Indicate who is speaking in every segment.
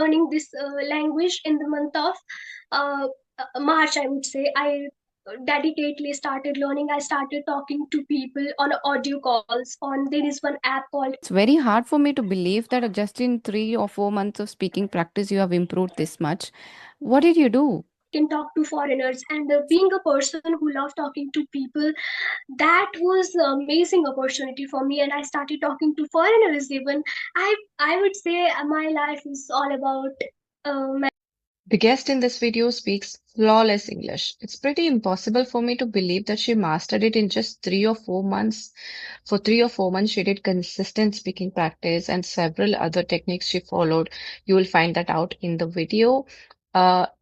Speaker 1: learning this language in the month of March, I would say. I dedicatedly started learning. I started talking to people on audio calls. On there is one app called.
Speaker 2: It's very hard for me to believe that just in 3 or 4 months of speaking practice, you have improved this much. What did you do?
Speaker 1: Can talk to foreigners, and being a person who loves talking to people, that was an amazing opportunity for me, and I started talking to foreigners. Even I would say my life is all about
Speaker 3: The guest in this video speaks flawless English. It's pretty impossible for me to believe that she mastered it in just 3 or 4 months. For 3 or 4 months, she did consistent speaking practice and several other techniques she followed. You will find that out in the video.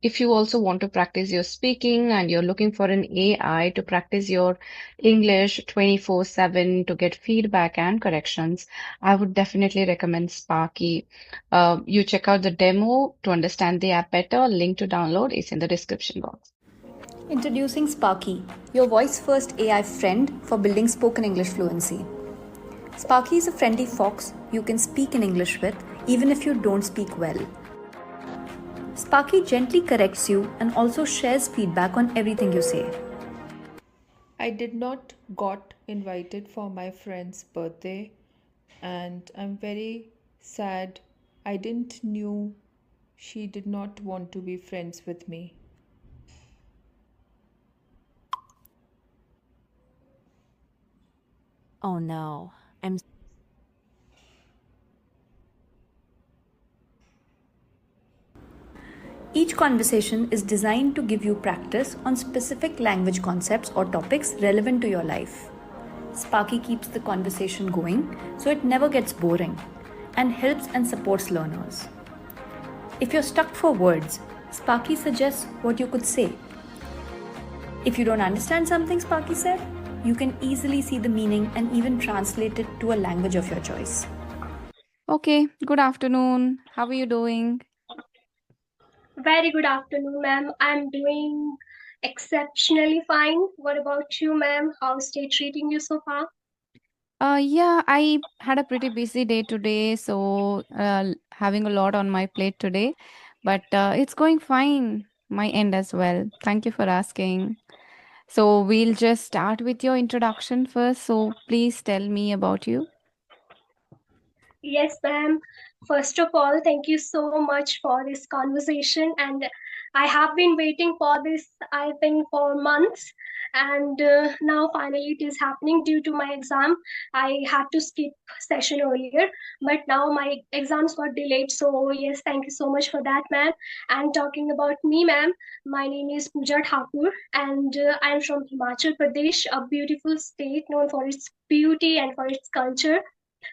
Speaker 3: If you also want to practice your speaking and you're looking for an AI to practice your English 24/7 to get feedback and corrections, I would definitely recommend Sparky. You check out the demo to understand the app better. Link to download is in the description box.
Speaker 4: Introducing Sparky, your voice first AI friend for building spoken English fluency. Sparky is a friendly fox you can speak in English with even if you don't speak well. Sparky gently corrects you and also shares feedback on everything you say.
Speaker 5: I did not got invited for my friend's birthday, and I'm very sad. I didn't knew she did not want to be friends with me.
Speaker 6: Oh no, I'm
Speaker 4: Each conversation is designed to give you practice on specific language concepts or topics relevant to your life. Sparky keeps the conversation going so it never gets boring and helps and supports learners. If you're stuck for words, Sparky suggests what you could say. If you don't understand something Sparky said, you can easily see the meaning and even translate it to a language of your choice.
Speaker 2: Okay, good afternoon. How are you doing?
Speaker 1: Very good afternoon, ma'am. I'm doing exceptionally fine. What about you, ma'am? How's day treating you so far?
Speaker 2: Yeah, I had a pretty busy day today, so having a lot on my plate today, but it's going fine, my end as well. Thank you for asking. So we'll just start with your introduction first. So please tell me about you.
Speaker 1: Yes, ma'am. First of all, thank you so much for this conversation. And I have been waiting for this, I think, for months. And now finally it is happening due to my exam. I had to skip session earlier, but now my exams got delayed. So yes, thank you so much for that, ma'am. And talking about me, ma'am, my name is Pooja Thakur, and I'm from Himachal Pradesh, a beautiful state known for its beauty and for its culture.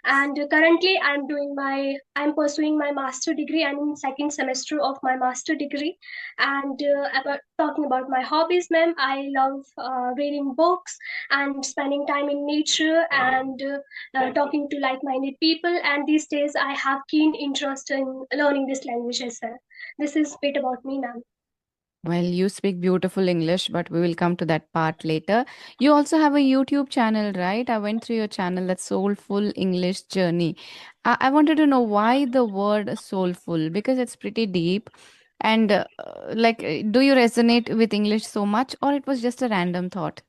Speaker 1: And currently I'm pursuing my master degree. I'm in second semester of my master degree. And about talking about my hobbies, ma'am, I love reading books and spending time in nature, and talking to like-minded people. And these days I have keen interest in learning this language as well. This is a bit about me, ma'am.
Speaker 2: Well, you speak beautiful English, but we will come to that part later. You also have a YouTube channel, right? I went through your channel, that's Soulful English Journey. I wanted to know why the word soulful, because it's pretty deep. And do you resonate with English so much, or it was just a random thought?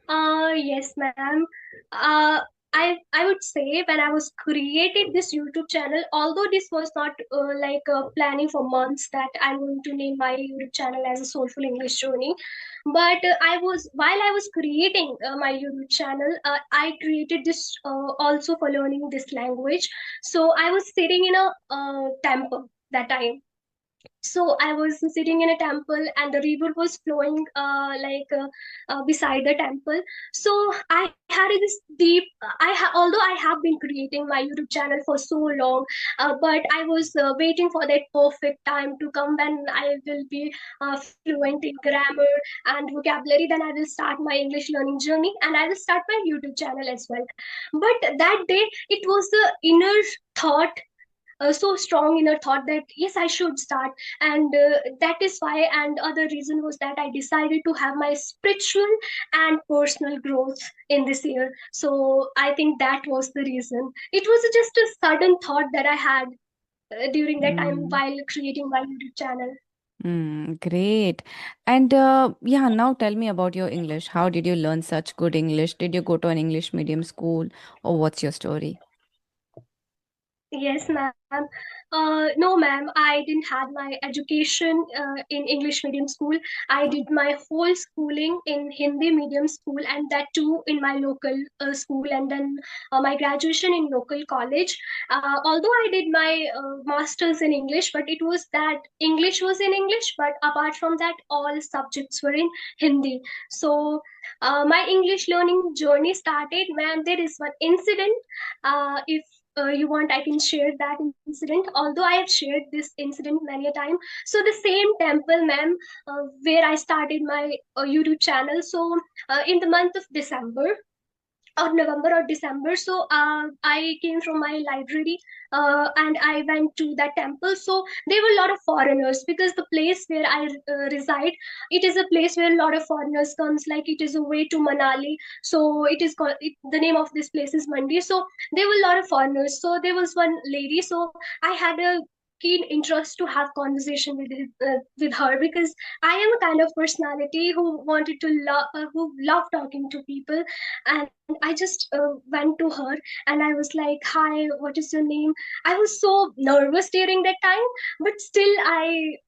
Speaker 1: Yes, ma'am. Uh, I would say when I was created this YouTube channel, although this was not planning for months that I'm going to name my YouTube channel as a Soulful English Journey, but I was while I was creating my YouTube channel, I created this also for learning this language. So I was sitting in a temple that time. So I was sitting in a temple, and the river was flowing beside the temple. So I had this deep although I have been creating my YouTube channel for so long, but I was waiting for that perfect time to come when I will be fluent in grammar and vocabulary. Then I will start my English learning journey, and I will start my YouTube channel as well. But that day it was the inner thought, so strong inner thought, that yes, I should start. And that is why, and other reason was that I decided to have my spiritual and personal growth in this year. So I think that was the reason. It was just a sudden thought that I had. during that time
Speaker 2: Mm.
Speaker 1: while creating my YouTube channel.
Speaker 2: Great. And yeah, now tell me about your English. How did you learn such good English? Did you go to an English medium school, or what's your story?
Speaker 1: Yes, ma'am. No, ma'am. I didn't had my education in English medium school. I did my whole schooling in Hindi medium school, and that too in my local school, and then my graduation in local college. Although I did my masters in English, but it was that English was in English, but apart from that, all subjects were in Hindi. So my English learning journey started, ma'am. There is one incident. If you want, I can share that incident, although I have shared this incident many a time. So the same temple, ma'am, where I started my YouTube channel. So in the month of December or November or December. So I came from my library and I went to that temple. So there were a lot of foreigners because the place where I reside, it is a place where a lot of foreigners comes. Like it is a way to Manali. So it is called. The name of this place is Mandi. So there were a lot of foreigners. So there was one lady. So I had a keen interest to have conversation with her because I am a kind of personality who wanted to who love talking to people, and I just went to her and I was like, "Hi, what is your name?" I was so nervous during that time, but still I,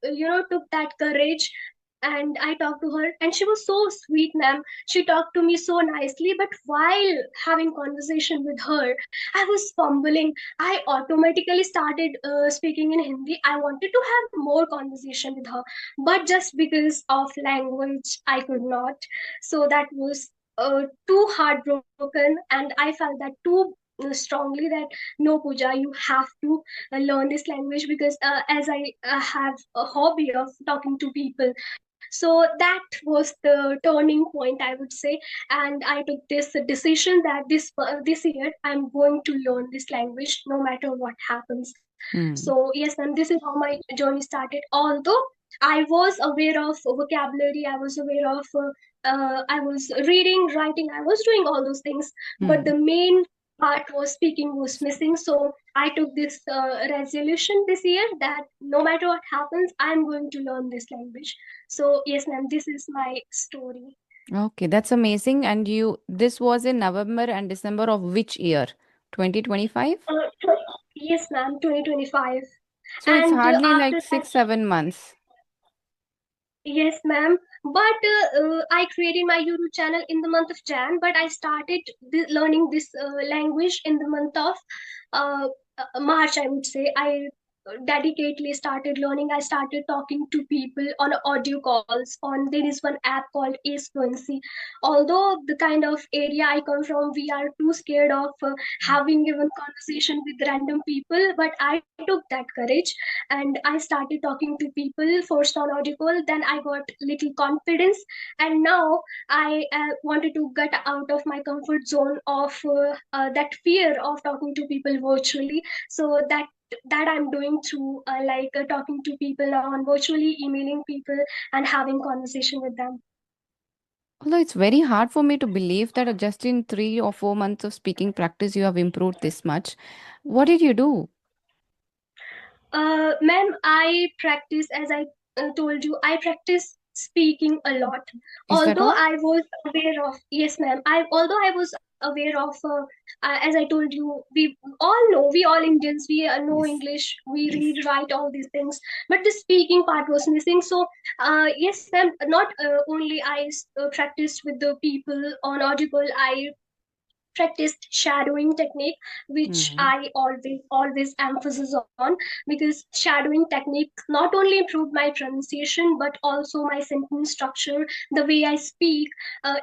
Speaker 1: took that courage and I talked to her, and she was so sweet, ma'am. She talked to me so nicely, but while having conversation with her, I was fumbling. I automatically started speaking in Hindi. I wanted to have more conversation with her, but just because of language, I could not. So that was too heartbroken, and I felt that too strongly that no, Pooja, you have to learn this language because as I have a hobby of talking to people. So that was the turning point, I would say, and I took this decision that this year I'm going to learn this language no matter what happens.
Speaker 2: Hmm.
Speaker 1: So yes, and this is how my journey started. Although I was aware of vocabulary, I was aware of I was reading, writing, I was doing all those things, but
Speaker 2: Hmm.
Speaker 1: the main part was speaking was missing. So I took this resolution this year that no matter what happens, I'm going to learn this language. So yes, ma'am, this is my story.
Speaker 2: Okay, that's amazing. And this was in November and December of which year? 2025?
Speaker 1: Yes, ma'am, 2025.
Speaker 2: So it's
Speaker 1: And
Speaker 2: hardly
Speaker 1: after
Speaker 2: like
Speaker 1: that,
Speaker 2: 6, 7 months.
Speaker 1: yes, ma'am. But I created my YouTube channel in the month of Jan, but I started learning this language in the month of uh, March, I would say. I dedicatedly started learning. I started talking to people on audio calls. On there is one app called Ace Fluency. Although the kind of area I come from, we are too scared of having even conversation with random people. But I took that courage and I started talking to people first on audio call. Then I got little confidence, and now I wanted to get out of my comfort zone of that fear of talking to people virtually. So that I'm doing through talking to people on virtually, emailing people, and having conversation with them.
Speaker 2: Although it's very hard for me to believe that just in 3 or 4 months of speaking practice, you have improved this much. What did you do?
Speaker 1: Ma'am, I practice, as I told you, I practice speaking a lot.
Speaker 2: Is that
Speaker 1: Although
Speaker 2: all?
Speaker 1: I was aware of, yes, ma'am, although I was aware of, as I told you, we all know, we all Indians, we know
Speaker 2: Yes.
Speaker 1: English, we
Speaker 2: Yes.
Speaker 1: read, write, all these things, but the speaking part was missing. So, yes, ma'am, not only I practiced with the people on Audible, I practiced shadowing technique, which
Speaker 2: Hmm.
Speaker 1: I always emphasis on, because shadowing technique not only improved my pronunciation but also my sentence structure, the way I speak.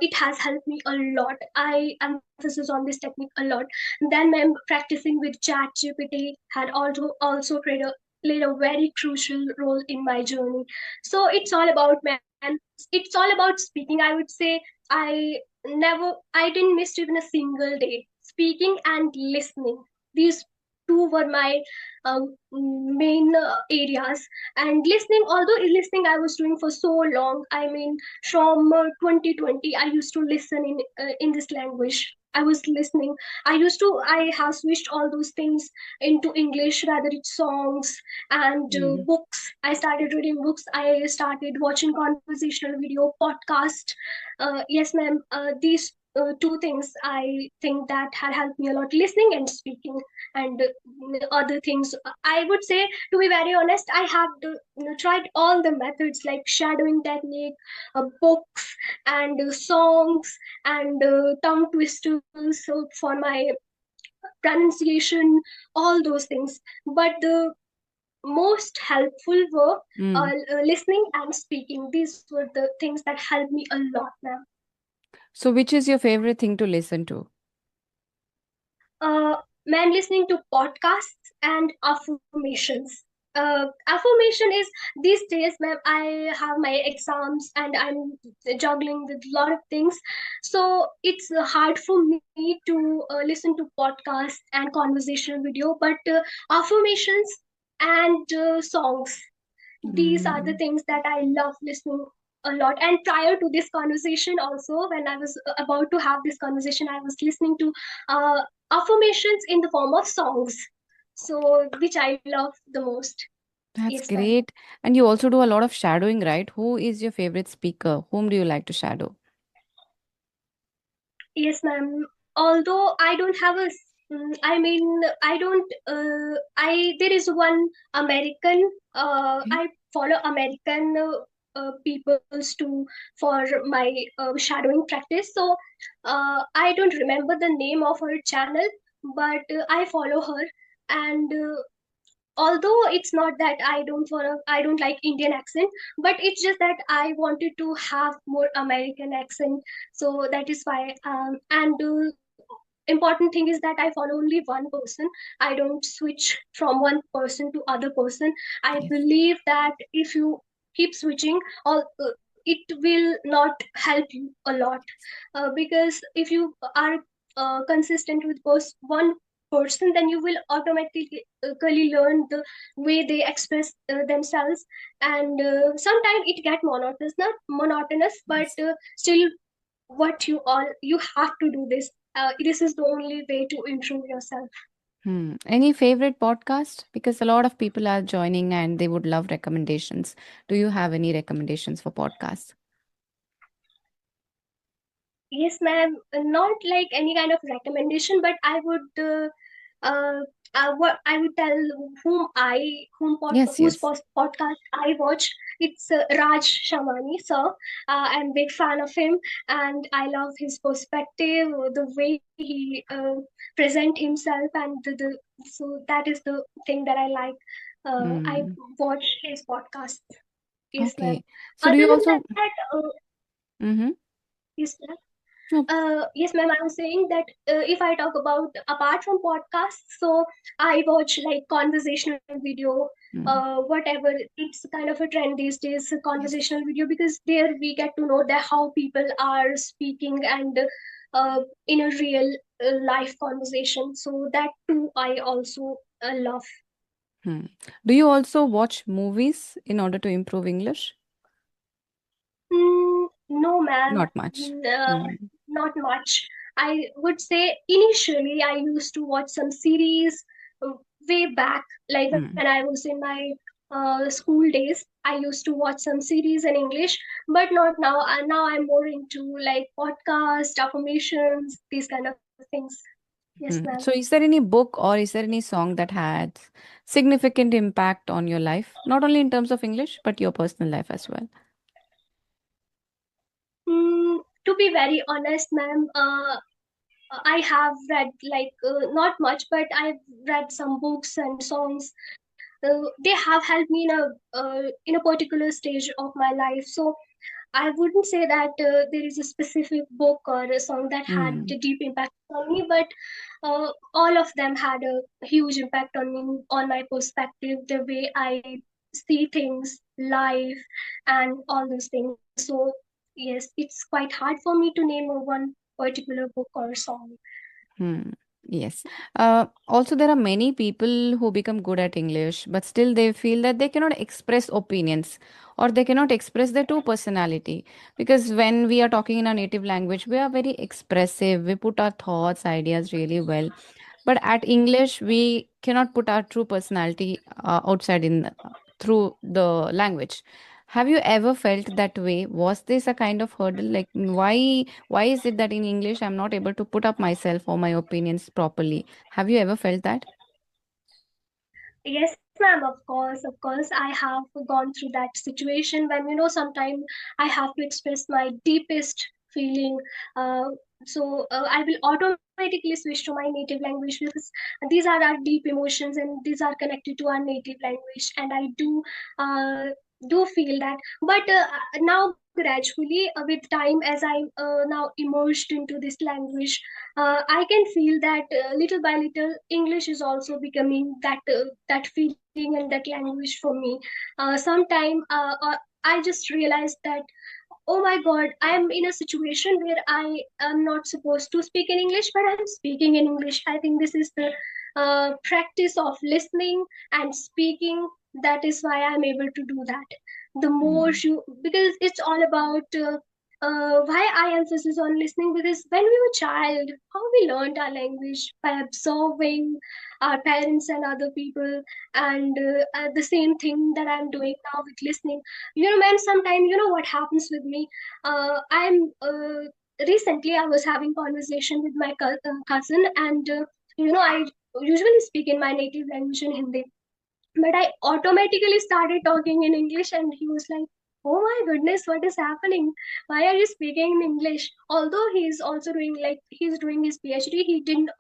Speaker 1: It has helped me a lot. I emphasis on this technique a lot. Then I'm practicing with chat gpt had also played a very crucial role in my journey. So it's all about, man, it's all about speaking, I would say. I didn't miss even a single day. Speaking and listening. These two were my main areas. And listening, although listening I was doing for so long. I mean, from 2020, I used to listen in this language. I was listening. I have switched all those things into English, rather it's songs and
Speaker 2: Hmm.
Speaker 1: books. I started reading books. I started watching conversational video, podcast. Yes, ma'am. These two things I think that had helped me a lot, listening and speaking, and other things. I would say, to be very honest, I have tried all the methods like shadowing technique, books, and songs, and tongue twisters for my pronunciation, all those things. But the most helpful were
Speaker 2: Hmm.
Speaker 1: listening and speaking. These were the things that helped me a lot, ma'am.
Speaker 2: So, which is your favorite thing to listen to?
Speaker 1: uh, Man, listening to podcasts and affirmations. Affirmation is, these days, ma'am, I have my exams and I'm juggling with a lot of things, so it's hard for me to listen to podcasts and conversational video. But affirmations and songs, these are the
Speaker 2: Hmm.
Speaker 1: things that I love listening a lot. And prior to this conversation, also, when I was about to have this conversation, I was listening to uh, affirmations in the form of songs, so which I love the most.
Speaker 2: That's
Speaker 1: Yes, ma'am.
Speaker 2: great. And you also do a lot of shadowing, right? Who is your favorite speaker? Whom do you like to shadow?
Speaker 1: Yes, ma'am. Although I don't have I mean, I don't. There is one American.
Speaker 2: Okay.
Speaker 1: I follow American peoples to for my shadowing practice. So, I don't remember the name of her channel, but I follow her. And although it's not that I don't like Indian accent, but it's just that I wanted to have more American accent. So that is why. And important thing is that I follow only one person. I don't switch from one person to other person. I
Speaker 2: Yes.
Speaker 1: believe that if you keep switching, all it will not help you a lot, because if you are consistent with one person, then you will automatically learn the way they express themselves. And sometimes it get monotonous, not monotonous, but
Speaker 2: Yes.
Speaker 1: still, what you have to do this. This is the only way to improve yourself.
Speaker 2: Hmm. Any favorite podcast? Because a lot of people are joining and they would love recommendations. Do you have any recommendations for podcasts?
Speaker 1: Yes, ma'am. Not like any kind of recommendation, but I would uh, what I would tell
Speaker 2: Yes,
Speaker 1: whose
Speaker 2: yes.
Speaker 1: podcast I watch. It's Raj Shamani, sir. I'm a big fan of him, and I love his perspective, the way he present himself, and so that is the thing that I like. I
Speaker 2: Hmm.
Speaker 1: watch his podcast. Yes, ma'am.
Speaker 2: Okay. So do
Speaker 1: Other
Speaker 2: you
Speaker 1: than
Speaker 2: also?
Speaker 1: that,
Speaker 2: Mm-hmm.
Speaker 1: yes, ma'am.
Speaker 2: No.
Speaker 1: Yes, ma'am. I was saying that if I talk about apart from podcasts, so I watch like conversational video,
Speaker 2: Hmm.
Speaker 1: whatever. It's kind of a trend these days,
Speaker 2: Yes.
Speaker 1: conversational video, because there we get to know that how people are speaking and in a real life conversation. So that too, I also love.
Speaker 2: Hmm. Do you also watch movies in order to improve English?
Speaker 1: No, ma'am.
Speaker 2: Not much.
Speaker 1: Mm,
Speaker 2: Hmm.
Speaker 1: Not much. I would say initially I used to watch some series way back, like when
Speaker 2: Hmm.
Speaker 1: I was in my school days. I used to watch some series in English, but not now. Now I'm more into like podcast, affirmations, these kind of things. Yes, ma'am.
Speaker 2: Hmm. So, is there any book or is there any song that had significant impact on your life, not only in terms of English, but your personal life as well?
Speaker 1: To be very honest, ma'am, I have read like not much, but I've read some books and songs. They have helped me in a particular stage of my life. So I wouldn't say that there is a specific book or a song that had
Speaker 2: Hmm.
Speaker 1: a deep impact on me, but all of them had a huge impact on me, on my perspective, the way I see things, life, and all those things. So yes, it's quite hard for me to name a one particular book or song.
Speaker 2: Hmm. Yes. Also, there are many people who become good at English, but still they feel that they cannot express opinions or they cannot express their true personality. Because when we are talking in our native language, we are very expressive. We put our thoughts, ideas really well. But at English, we cannot put our true personality outside in through the language. Have you ever felt that way? Was this a kind of hurdle? Like, why is it that in English I'm not able to put up myself or my opinions properly? Have you ever felt that?
Speaker 1: Yes, ma'am, of course, of course. I have gone through that situation when, sometimes I have to express my deepest feeling. Uh, I will automatically switch to my native language because these are our deep emotions and these are connected to our native language. And I do feel that. But now gradually, with time, as I now immersed into this language, I can feel that little by little English is also becoming that feeling and that language for me. Sometime I just realized that, oh my god, I am in a situation where I am not supposed to speak in English, but I'm speaking in English. I think this is the practice of listening and speaking. That is why I'm able to do that. The more
Speaker 2: Mm.
Speaker 1: you, because it's all about why I emphasis on listening, because when we were child, how we learned our language by observing our parents and other people, and the same thing that I'm doing now with listening. Man, sometimes what happens with me. I'm Recently I was having conversation with my cousin, and I usually speak in my native language in Hindi, but I automatically started talking in English, and he was like, "Oh my goodness, what is happening? Why are you speaking in English?" Although he's also doing, like, he's doing his PhD, he didn't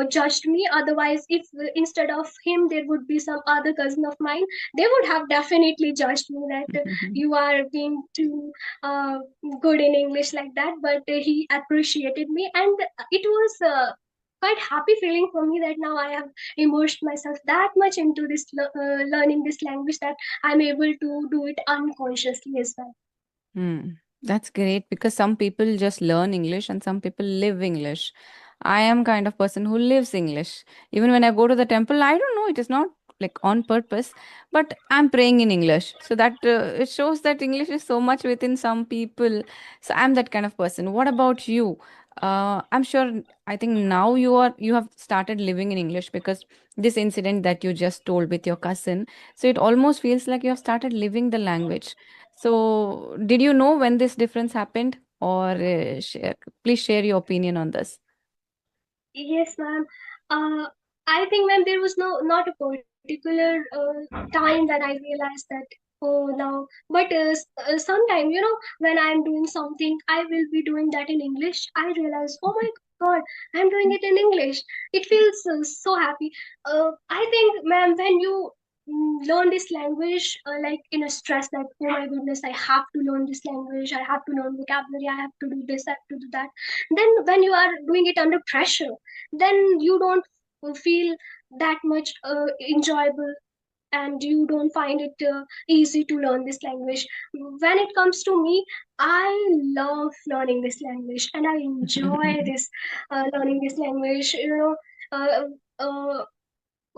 Speaker 1: judged me. Otherwise, if instead of him there would be some other cousin of mine, they would have definitely judged me that you are being too uh, good in English like that. But he appreciated me, and it was quite happy feeling for me that now I have immersed myself that much into this learning this language that I'm able to do it unconsciously as well.
Speaker 2: Hmm. That's great because some people just learn English and some people live English. I am kind of person who lives English. Even when I go to the temple, I don't know, it is not like on purpose, but I'm praying in English. So that it shows that English is so much within some people. So I'm that kind of person. What about you? I'm sure I think now you have started living in English because this incident that you just told with your cousin. So it almost feels like you have started living the language. So, did you know when this difference happened, or please share your opinion on this?
Speaker 1: Yes, ma'am. Uh, I think, ma'am, there was not a particular time when I realized that, oh, now. But sometime, when I'm doing something, I will be doing that in English. I realize, oh my God, I'm doing it in English. It feels so happy. I think, ma'am, when you learn this language like in a stress, like, oh my goodness, I have to learn this language, I have to learn vocabulary, I have to do this, I have to do that. Then when you are doing it under pressure, then you don't feel that much enjoyable, and you don't find it easy to learn this language. When it comes to me, I love learning this language, and I enjoy this learning this language. Uh, uh,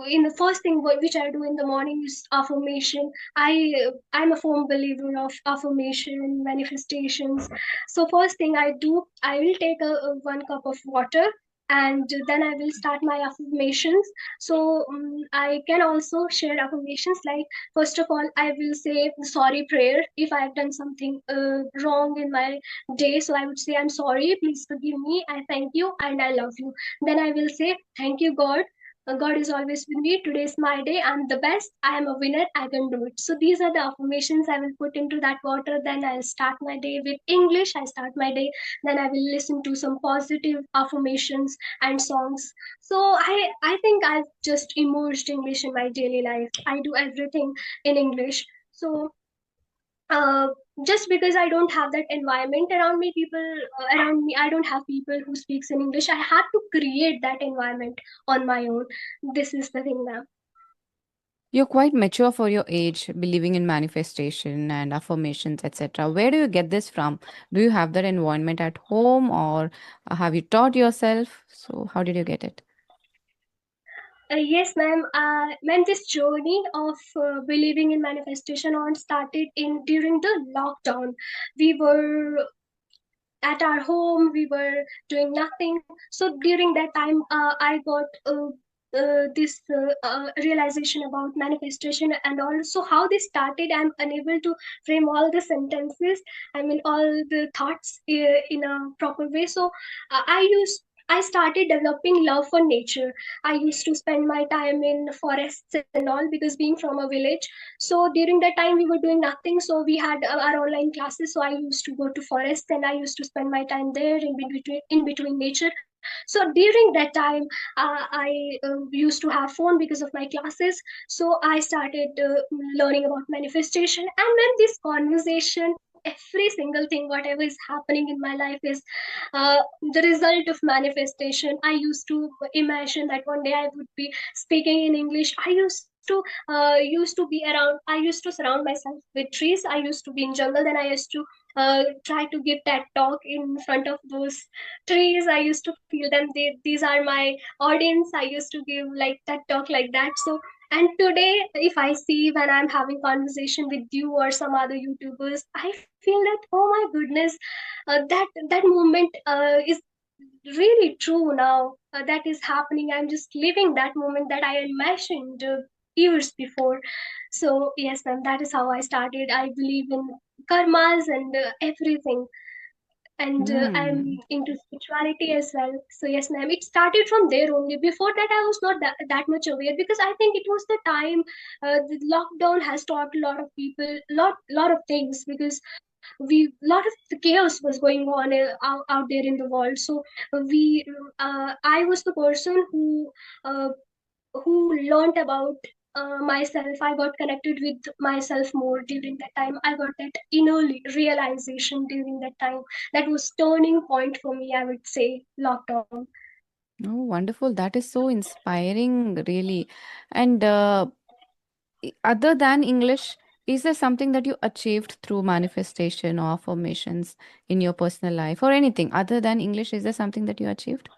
Speaker 1: in the first thing which I do in the morning is affirmation. I'm a firm believer of affirmation and manifestations. So first thing I do, I will take a 1 cup of water, and then I will start my affirmations. So I can also share affirmations like, first of all, I will say sorry prayer if I have done something wrong in my day. So I would say, I'm sorry, please forgive me, I thank you, and I love you. Then I will say, thank you God, God is always with me. Today is my day. I'm the best. I am a winner. I can do it. So these are the affirmations I will put into that water. Then I'll start my day with English. I start my day. Then I will listen to some positive affirmations and songs. So I think I've just immersed English in my daily life. I do everything in English. So uh, just because I don't have that environment around me, I don't have people who speaks in English. I had to create that environment on my own. This is the thing now.
Speaker 2: You're quite mature for your age, believing in manifestation and affirmations, etc. Where do you get this from? Do you have that environment at home, or have you taught yourself? So, how did you get it?
Speaker 1: Yes, ma'am. Ma'am, this journey of believing in manifestation on started in during the lockdown. We were at our home, we were doing nothing. So during that time, I got this realization about manifestation, and also how this started. I'm unable to frame all the sentences, I mean all the thoughts in a proper way. So I started developing love for nature. I used to spend my time in forests and all, because being from a village, so during that time we were doing nothing. So we had our online classes. So I used to go to forest and I used to spend my time there in between nature. So during that time, I used to have phone because of my classes. So I started learning about manifestation, and then this conversation. Every single thing, whatever is happening in my life, is uh, the result of manifestation. I used to imagine that one day I would be speaking in English. I used to be around. I used to surround myself with trees. I used to be in jungle. Then I used to try to give that talk in front of those trees. I used to feel them. These are my audience. I used to give like that talk like that. So, and today, if I see when I'm having conversation with you or some other YouTubers, I feel that, oh my goodness, that moment is really true now. That is happening. I'm just living that moment that I imagined years before. So yes, ma'am, that is how I started. I believe in karmas and everything, and I'm
Speaker 2: Hmm.
Speaker 1: into spirituality as well. So yes, ma'am, it started from there only. Before that, I was not that much aware, because I think it was the time. The lockdown has taught a lot of people lot of things, because we lot of the chaos was going on out there in the world. So we I was the person uh, who learned about myself. I got connected with myself more during that time. I got that inner realization during that time. That was turning point for me, I would say, lockdown.
Speaker 2: Oh, wonderful. That is so inspiring, really. And other than English, is there something that you achieved through manifestation or affirmations in your personal life or anything other than English? Is there something that you achieved?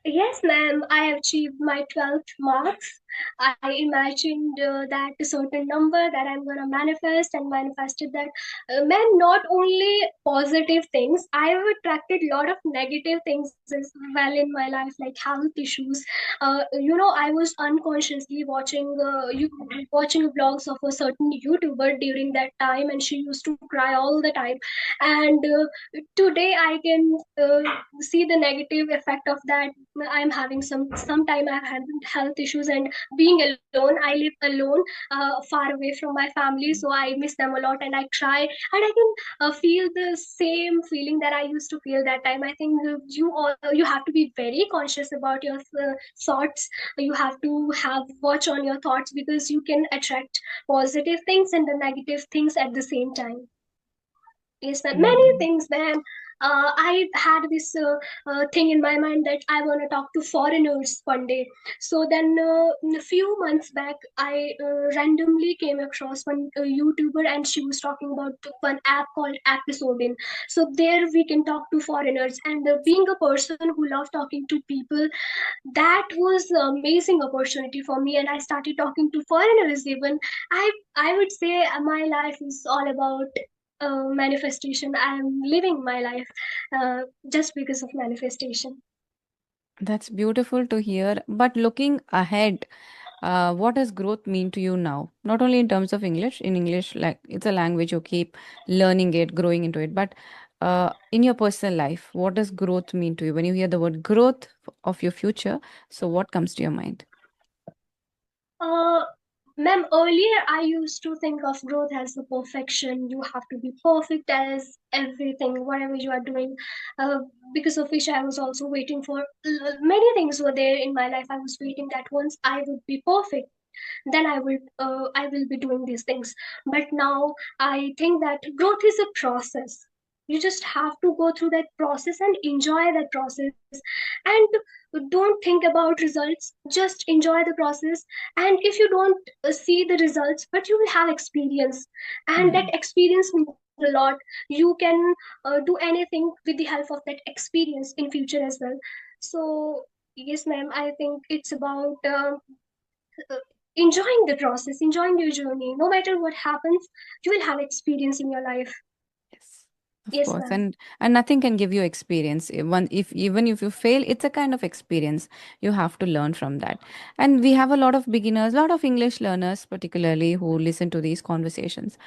Speaker 1: Yes, ma'am. I achieved my 12th marks. I imagined that a certain number that I'm gonna manifest, and manifested that. Ma'am, not only positive things, I have attracted a lot of negative things as well in my life, like health issues. I was unconsciously watching vlogs of a certain YouTuber during that time, and she used to cry all the time. And today I can see the negative effect of that. I'm having sometime I've had health issues, and being alone, I live alone, far away from my family, so I miss them a lot, and I cry, and I can feel the same feeling that I used to feel that time. I think you have to be very conscious about your thoughts. You have to have watch on your thoughts, because you can attract positive things and the negative things at the same time. Yes, ma'am. Many
Speaker 2: Mm.
Speaker 1: things, ma'am. I had this thing in my mind that I want to talk to foreigners one day. So then, a few months back, I randomly came across one YouTuber, and she was talking about one app called Episodin. So there we can talk to foreigners, and being a person who loves talking to people, that was an amazing opportunity for me, and I started talking to foreigners even. I would say my life is all about manifestation. I'm living my life just because of manifestation.
Speaker 2: That's beautiful to hear. But looking ahead, what does growth mean to you now? Not only in terms of English, in English, like it's a language, you keep learning it, growing into it, but in your personal life, what does growth mean to you? When you hear the word growth of your future, so what comes to your mind?
Speaker 1: Uh, Ma'am, earlier I used to think of growth as the perfection. You have to be perfect as everything, whatever you are doing. Uh, because of which I was also waiting for many things were there in my life. I was waiting that once I would be perfect, then I will be doing these things. But now I think that growth is a process. You just have to go through that process and enjoy that process. And don't think about results, just enjoy the process. And if you don't see the results, but you will have experience, and that
Speaker 2: Mm.
Speaker 1: experience means a lot. You can do anything with the help of that experience in future as well. So yes ma'am, I think it's about uh, enjoying the process, enjoying your journey. No matter what happens, you will have experience in your life.
Speaker 2: Yes, of
Speaker 1: Yes
Speaker 2: course,
Speaker 1: ma'am.
Speaker 2: and nothing can give you experience. If even if you fail, it's a kind of experience. You have to learn from that. And we have a lot of beginners, a lot of English learners, particularly who listen to these conversations.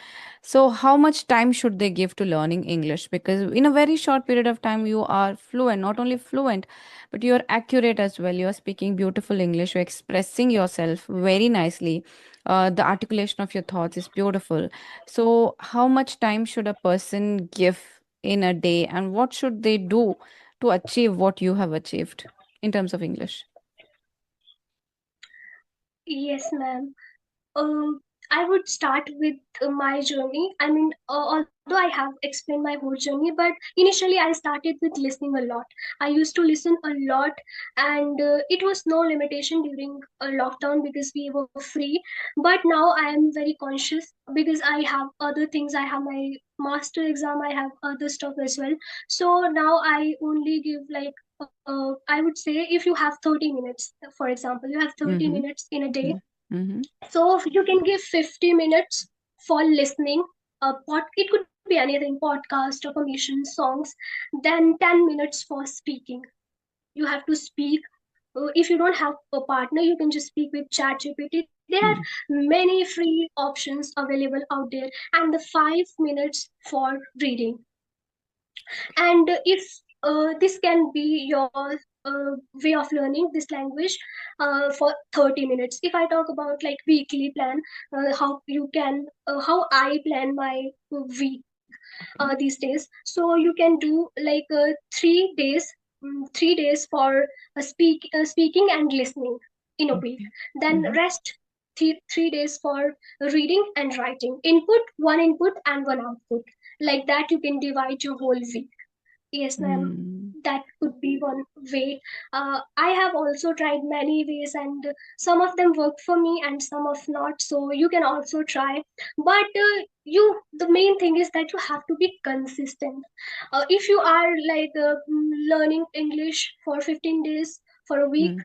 Speaker 2: So, how much time should they give to learning English? Because in a very short period of time, you are fluent. Not only fluent, but you are accurate as well. You are speaking beautiful English. You're expressing yourself very nicely. The articulation of your thoughts is beautiful. So, how much time should a person give in a day, and what should they do to achieve what you have achieved in terms of English?
Speaker 1: Yes ma'am. um, I would start with my journey. I mean, although I have explained my whole journey, but initially I started with listening a lot. I used to listen a lot, and it was no limitation during a lockdown because we were free. But now I am very conscious because I have other things. I have my master exam. I have other stuff as well. So now I only give like. I would say if you have 30 minutes, for example, you have 30
Speaker 2: Mm-hmm.
Speaker 1: minutes in a day,
Speaker 2: Mm-hmm.
Speaker 1: so you can give 50 minutes for listening. It could be anything, podcast, affirmation, songs. Then 10 minutes for speaking. You have to speak. If you don't have a partner, you can just speak with ChatGPT. There are many free options available out there. And the 5 minutes for reading. And if this can be your way of learning this language for 30 minutes. If I talk about like weekly plan, how I plan my week
Speaker 2: Okay.
Speaker 1: these days. So you can do like 3 days, 3 days for speaking and listening in a week.
Speaker 2: Okay.
Speaker 1: Then
Speaker 2: Mm-hmm.
Speaker 1: rest 3 days for reading and writing. Input and one output. Like that, you can divide your whole week. Yes, ma'am.
Speaker 2: Mm-hmm.
Speaker 1: That could be one way. I have also tried many ways, and some of them work for me, and some of not. So you can also try. But the main thing is that you have to be consistent. If you are like learning English for 15 days for a week,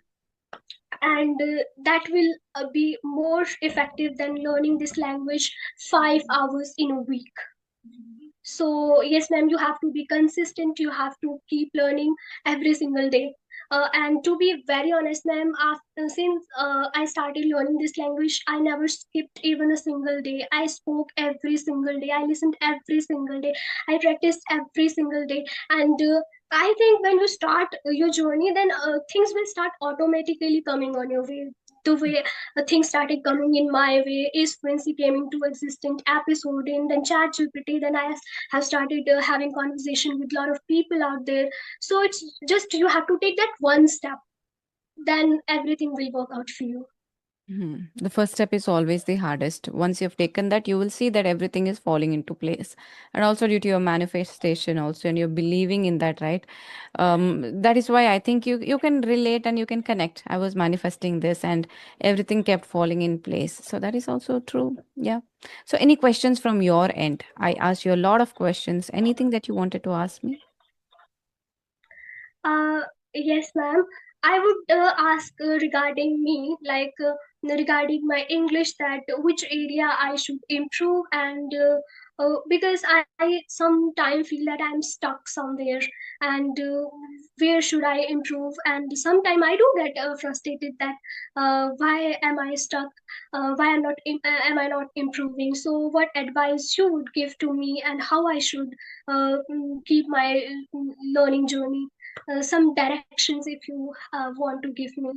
Speaker 1: and that will be more effective than learning this language 5 hours in a week. So, yes, ma'am, you have to be consistent. You have to keep learning every single day. And to be very honest, ma'am, since I started learning this language, I never skipped even a single day. I spoke every single day. I listened every single day. I practiced every single day. And I think when you start your journey, then things will start automatically coming on your way. The way things started coming in my way is fluency came into existence episode in then chat gpt, then I have started having conversation with a lot of people out there. So it's just you have to take that one step, then everything will work out for you.
Speaker 2: The first step is always the hardest. Once you've taken that, you will see that everything is falling into place. And also due to your manifestation, also, and you're believing in that, right? That is why I think you can relate and you can connect. I was manifesting this, and everything kept falling in place. So that is also true. Yeah. So, any questions from your end? I asked you a lot of questions. Anything that you wanted to ask me?
Speaker 1: Uh, yes, ma'am. I would ask regarding me, like regarding my English, that which area I should improve, and because I sometimes feel that I'm stuck somewhere, and where should I improve? And sometimes I do get frustrated that why am I stuck? Am I not improving? So, what advice you would give to me, and how I should keep my learning journey? Some directions if you want to give me.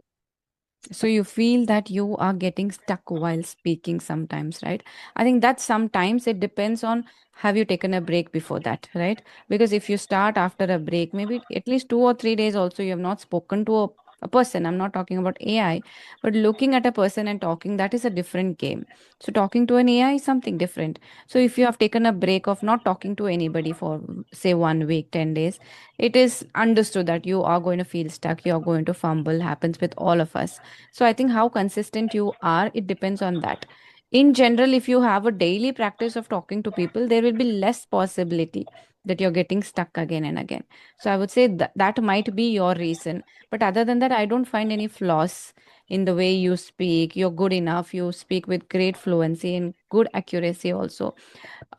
Speaker 2: So you feel that you are getting stuck while speaking sometimes, right? I think that sometimes it depends on have you taken a break before that, right? Because if you start after a break, maybe at least 2 or 3 days also you have not spoken to a a person. I'm not talking about AI, but looking at a person and talking, that is a different game. So talking to an AI is something different. So if you have taken a break of not talking to anybody for say 1 week, 10 days, it is understood that you are going to feel stuck, you are going to fumble, happens with all of us. So I think how consistent you are, it depends on that. In general, if you have a daily practice of talking to people, there will be less possibility that you're getting stuck again and again. So I would say that that might be your reason. But other than that, I don't find any flaws in the way you speak. You're good enough. You speak with great fluency and good accuracy also.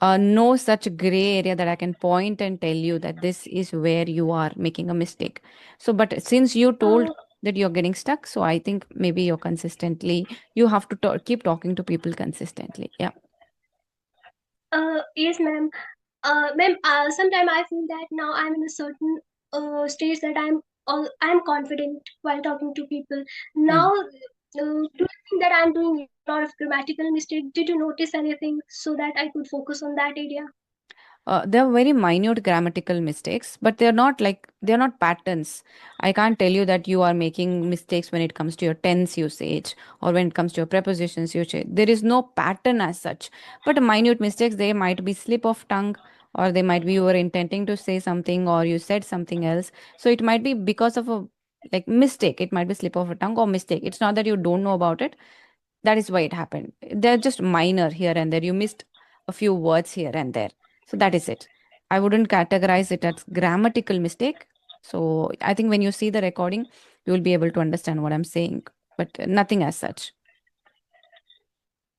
Speaker 2: No such gray area that I can point and tell you that this is where you are making a mistake. So, but since you told
Speaker 1: Uh,
Speaker 2: that you're getting stuck, so I think maybe you're consistently, you have to keep talking to people consistently. Yeah.
Speaker 1: yes, ma'am. Ma'am, sometimes I feel that now I'm in a certain stage that I'm confident while talking to people. Now, do you think that I'm doing a lot of grammatical mistakes? Did you notice anything so that I could focus on that area?
Speaker 2: They're very minute grammatical mistakes, but they're not patterns. I can't tell you that you are making mistakes when it comes to your tense usage or when it comes to your prepositions usage. There is no pattern as such. But minute mistakes, they might be slip of tongue, or they might be you were intending to say something or you said something else. So it might be because of a like mistake. It might be slip of a tongue or mistake. It's not that you don't know about it. That is why it happened. They're just minor here and there. You missed a few words here and there. So that is it. I wouldn't categorize it as grammatical mistake. So I think when you see the recording, you will be able to understand what I'm saying, but nothing as such.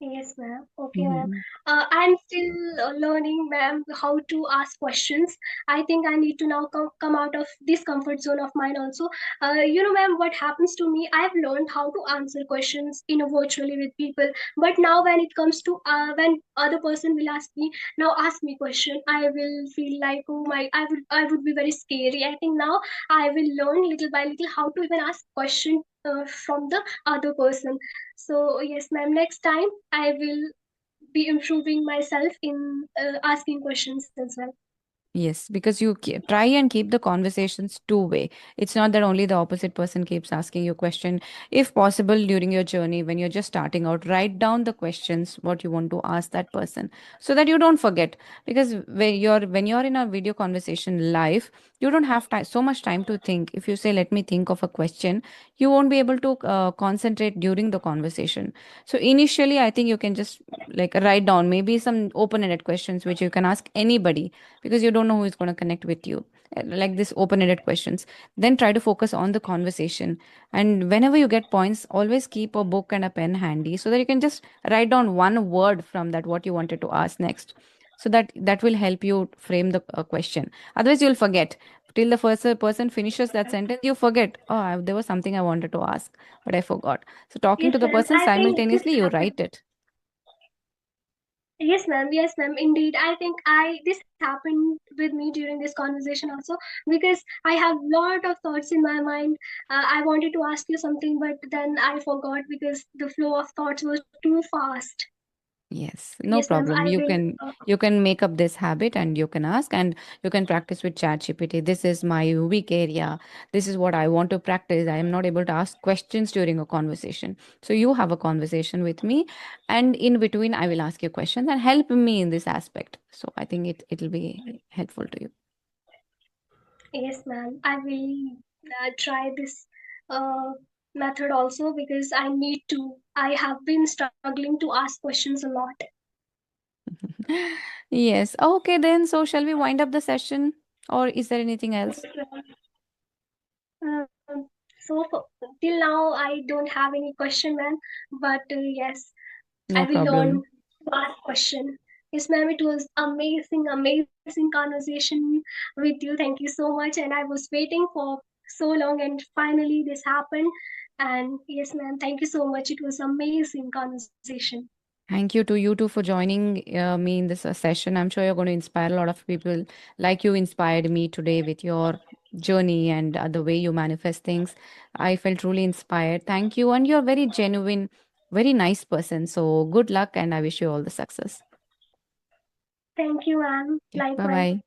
Speaker 1: Yes, ma'am. Okay, ma'am.
Speaker 2: Mhm.
Speaker 1: I'm still learning, ma'am, how to ask questions. I think I need to now come out of this comfort zone of mine also. Ma'am, what happens to me, I've learned how to answer questions, virtually with people. But now when it comes to when other person will ask me, now ask me question, I will feel like, oh my, I would be very scary. I think now I will learn little by little how to even ask question from the other person. So yes, ma'am. Next time I will be improving myself in asking questions as well.
Speaker 2: Yes, because you try and keep the conversations two-way. It's not that only the opposite person keeps asking you question. If possible, during your journey, when you're just starting out, write down the questions what you want to ask that person, so that you don't forget. Because when you're in a video conversation live, you don't have time, so much time to think. If you say, "Let me think of a question," you won't be able to concentrate during the conversation. So initially, I think you can just like write down maybe some open-ended questions which you can ask anybody, because you don't know who is going to connect with you. Like this open-ended questions, then try to focus on the conversation. And whenever you get points, always keep a book and a pen handy so that you can just write down one word from that what you wanted to ask next, so that that will help you frame the question. Otherwise you'll forget till the first person finishes that sentence. You forget, oh, there was something I wanted to ask, but I forgot. So talking
Speaker 1: Yes,
Speaker 2: to the
Speaker 1: ma'am.
Speaker 2: person
Speaker 1: I think this
Speaker 2: simultaneously, you
Speaker 1: happened.
Speaker 2: write it.
Speaker 1: Yes, ma'am. Yes, ma'am. Indeed, I think I this happened with me during this conversation also, because I have lot of thoughts in my mind. I wanted to ask you something, but then I forgot because the flow of thoughts was too fast.
Speaker 2: Yes, no
Speaker 1: Yes, ma'am.
Speaker 2: problem.
Speaker 1: I will.
Speaker 2: You can make up this habit and you can ask, and you can practice with ChatGPT. This is my weak area. This is what I want to practice. I am not able to ask questions during a conversation. So you have a conversation with me, and in between I will ask you questions and help me in this aspect. So I think it'll be helpful to you.
Speaker 1: Yes, ma'am. I will try this uh, method also because I need to. I have been struggling to ask questions a lot.
Speaker 2: Yes. Okay, then. So shall we wind up the session, or is there anything else?
Speaker 1: Yes, ma'am. Till now, I don't have any question, ma'am. But yes, I
Speaker 2: No
Speaker 1: will learn
Speaker 2: problem.
Speaker 1: to ask question. Yes, ma'am. It was amazing, amazing conversation with you. Thank you so much. And I was waiting for so long, and finally this happened. And yes, ma'am. Thank you so much. It was amazing conversation.
Speaker 2: Thank you to you too for joining me in this session. I'm sure you're going to inspire a lot of people like you inspired me today with your journey and the way you manifest things. I felt truly inspired. Thank you. And you're very genuine, very nice person. So good luck and I wish you all the success.
Speaker 1: Thank you, ma'am.
Speaker 2: Bye
Speaker 1: Likewise.
Speaker 2: bye.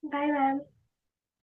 Speaker 1: Bye, ma'am.